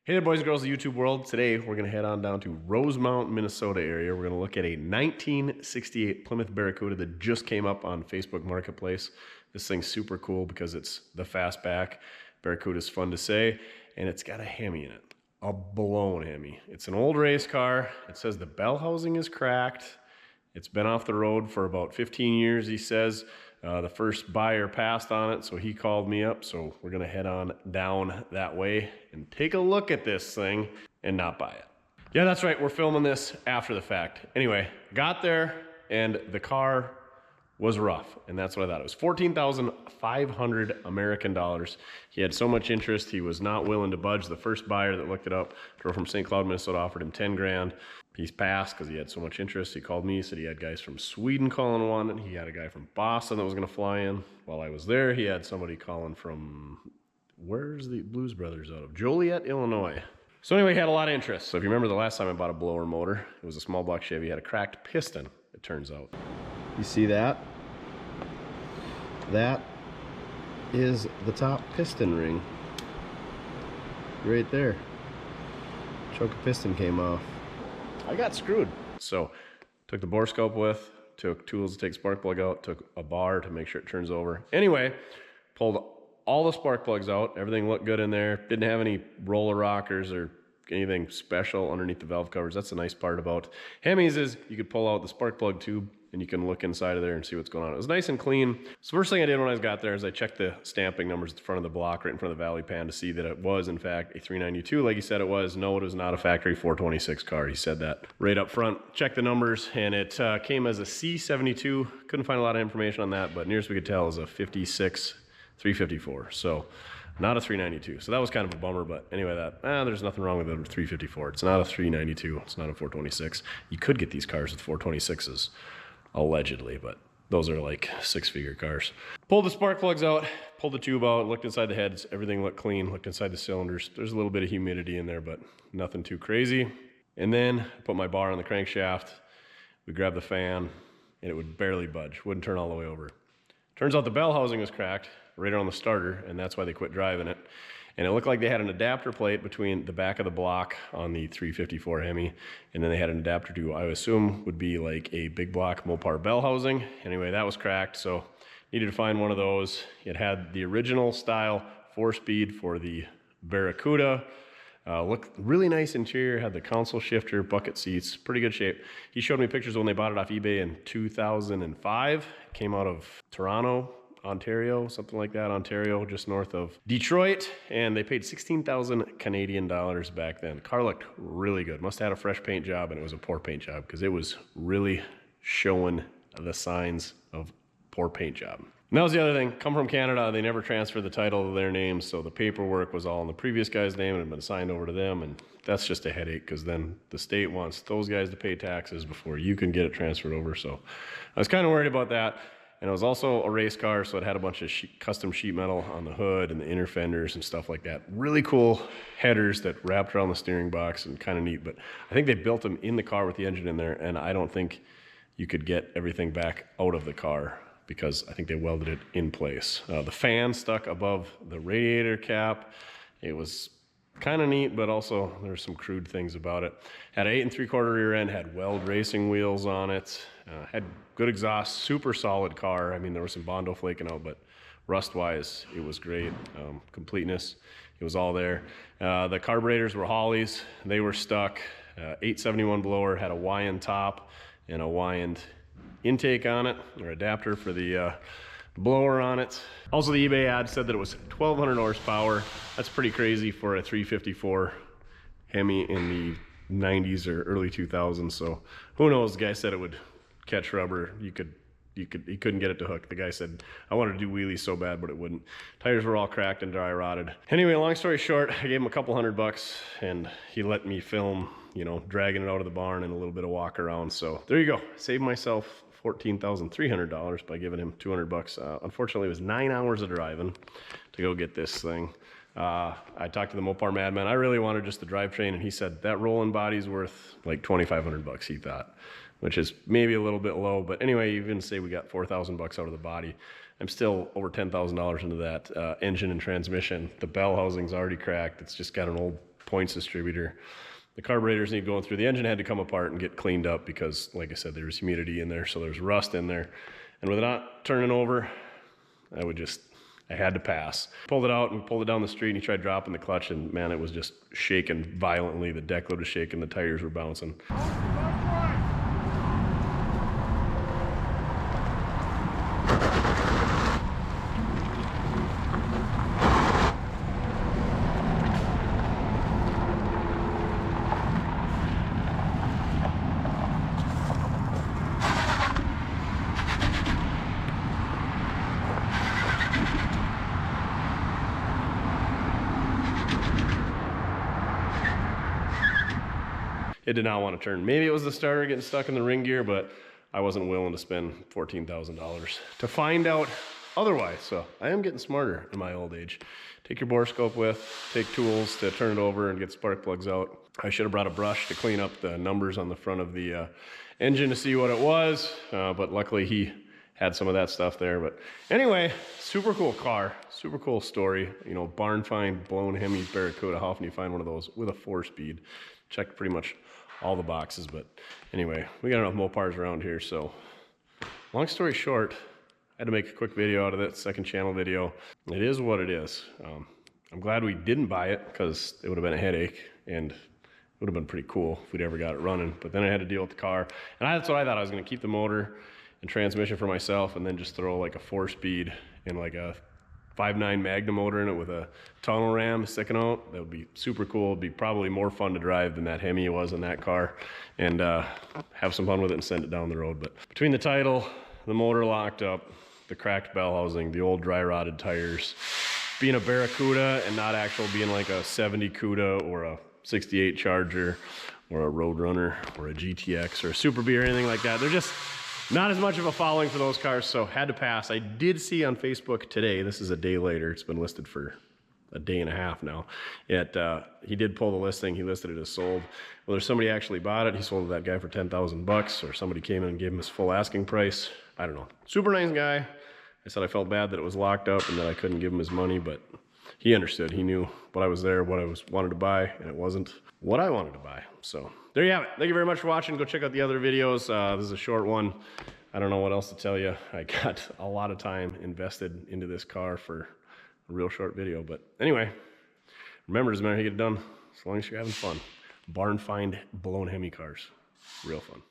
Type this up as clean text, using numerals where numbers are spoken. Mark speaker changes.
Speaker 1: Hey there, boys and girls of the YouTube world. Today, we're going to head on down to Rosemount, Minnesota area. We're going to look at a 1968 Plymouth Barracuda that just came up on Facebook Marketplace. This thing's super cool because it's the fastback. Barracuda's fun to say, and it's got a Hemi in it, a blown Hemi. It's an old race car. It says the bell housing is cracked. It's been off the road for about 15 years, he says. The first buyer passed on it, so he called me up. So we're gonna head on down that way and take a look at this thing and not buy it. Yeah, that's right, we're filming this after the fact. Anyway, got there and the car was rough, and that's what I thought. It was 14,500 American dollars. He had so much interest, he was not willing to budge. The first buyer that looked it up, drove from St. Cloud, Minnesota, offered him 10 grand. He's passed because he had so much interest. He called me, said he had guys from Sweden calling one, and he had a guy from Boston that was gonna fly in. While I was there, he had somebody calling from, where's the Blues Brothers out of? Joliet, Illinois. So anyway, he had a lot of interest. So if you remember the last time I bought a blower motor, it was a small block Chevy, had a cracked piston, it turns out. You see that? That is the top piston ring. Right there. Chunk of piston came off. I got screwed. So, took the bore scope with, took tools to take spark plug out, took a bar to make sure it turns over. Anyway, pulled all the spark plugs out. Everything looked good in there. Didn't have any roller rockers or anything special underneath the valve covers. That's the nice part about Hemis is you could pull out the spark plug tube and you can look inside of there and see what's going on. It was nice and clean. So first thing I did when I got there is I checked the stamping numbers at the front of the block, right in front of the valley pan, to see that it was in fact a 392 like he said it was. No, it was not a factory 426 car. He said that right up front. Checked the numbers and it came as a C72. Couldn't find a lot of information on that, but nearest we could tell is a 56 354. So not a 392. So that was kind of a bummer, but anyway, there's nothing wrong with the 354. It's not a 392. It's not a 426. You could get these cars with 426s, allegedly, but those are like six-figure cars. Pulled the spark plugs out, pulled the tube out, looked inside the heads. Everything looked clean, looked inside the cylinders. There's a little bit of humidity in there, but nothing too crazy. And then I put my bar on the crankshaft. We grabbed the fan, and it would barely budge, wouldn't turn all the way over. Turns out the bell housing was cracked right on the starter, and that's why they quit driving it. And it looked like they had an adapter plate between the back of the block on the 354 Hemi, and then they had an adapter to, I assume, would be like a big block Mopar bell housing. Anyway, that was cracked, so needed to find one of those. It had the original style 4-speed for the Barracuda. Looked really nice interior, had the console shifter, bucket seats, pretty good shape. He showed me pictures when they bought it off eBay in 2005. It came out of Toronto, Ontario, something like that, Ontario, just north of Detroit, and they paid 16,000 Canadian dollars back then. The car looked really good. Must have had a fresh paint job, and it was a poor paint job because it was really showing the signs of poor paint job. And that was the other thing. Come from Canada, they never transferred the title to their names, so the paperwork was all in the previous guy's name and had been signed over to them, and that's just a headache because then the state wants those guys to pay taxes before you can get it transferred over. So I was kind of worried about that. And it was also a race car, so it had a bunch of custom sheet metal on the hood and the inner fenders and stuff like that. Really cool headers that wrapped around the steering box and kind of neat. But I think they built them in the car with the engine in there, and I don't think you could get everything back out of the car because I think they welded it in place. The fan stuck above the radiator cap. It was kind of neat, but also there's some crude things about it. Had an 8 3/4 rear end, had Weld racing wheels on it, had good exhaust, super solid car. I mean, there was some Bondo flaking out, but rust-wise, it was great. Completeness, it was all there. The carburetors were Holleys. They were stuck. 871 blower, had a Wyand top and a Wyand intake on it, or adapter for the blower on it. Also, the eBay ad said that it was 1,200 horsepower. That's pretty crazy for a 354 Hemi in the 90s or early 2000s. So who knows? The guy said it would catch rubber. He couldn't get it to hook. The guy said, I wanted to do wheelies so bad, but it wouldn't. Tires were all cracked and dry rotted. Anyway, long story short, I gave him a couple $100 and he let me film, you know, dragging it out of the barn and a little bit of walk around. So there you go. Saved myself $14,300 by giving him $200. Unfortunately, it was 9 hours of driving to go get this thing. I talked to the Mopar madman. I really wanted just the drivetrain, and he said that rolling body's worth like $2,500, he thought, which is maybe a little bit low. But anyway, even say we got $4,000 out of the body, I'm still over $10,000 into that engine and transmission. The bell housing's already cracked. It's just got an old points distributor. The carburetors need going through. The engine had to come apart and get cleaned up because, like I said, there was humidity in there, so there's rust in there. And with it not turning over, I had to pass. Pulled it out and pulled it down the street, and he tried dropping the clutch, and man, it was just shaking violently. The deck load was shaking, the tires were bouncing. It did not want to turn. Maybe it was the starter getting stuck in the ring gear, but I wasn't willing to spend $14,000 to find out otherwise. So I am getting smarter in my old age. Take your bore scope with, take tools to turn it over and get spark plugs out. I should have brought a brush to clean up the numbers on the front of the engine to see what it was, but luckily he had some of that stuff there. But anyway, super cool car, super cool story. You know, barn find, blown Hemi Barracuda. How often do you find one of those with a 4-speed? Checked pretty much all the boxes, but anyway, we got enough Mopars around here, so long story short, I had to make a quick video out of it, second channel video. It is what it is. I'm glad we didn't buy it because it would have been a headache, and it would have been pretty cool if we'd ever got it running, but then I had to deal with the car, and that's what I thought. I was going to keep the motor and transmission for myself and then just throw like a 4-speed and like a 5.9 Magnum motor in it with a tunnel ram sticking out. That would be super cool. It'd be probably more fun to drive than that Hemi was in that car, and have some fun with it and send it down the road. But between the title, the motor locked up, the cracked bell housing, the old dry rotted tires, being a Barracuda and not actual being like a 70 Cuda or a 68 Charger or a Roadrunner or a GTX or a Super B or anything like that, they're just not as much of a following for those cars, so had to pass. I did see on Facebook today, this is a day later, it's been listed for a day and a half now. He did pull the listing, he listed it as sold. Whether somebody actually bought it, he sold it to that guy for 10,000 bucks, or somebody came in and gave him his full asking price. I don't know. Super nice guy. I said I felt bad that it was locked up and that I couldn't give him his money, but he understood. He knew what I was there, what I wanted to buy, and it wasn't what I wanted to buy. So there you have it. Thank you very much for watching. Go check out the other videos. This is a short one. I don't know what else to tell you. I got a lot of time invested into this car for a real short video. But anyway, remember, it doesn't matter how you get it done, as long as you're having fun. Barn find blown Hemi cars. Real fun.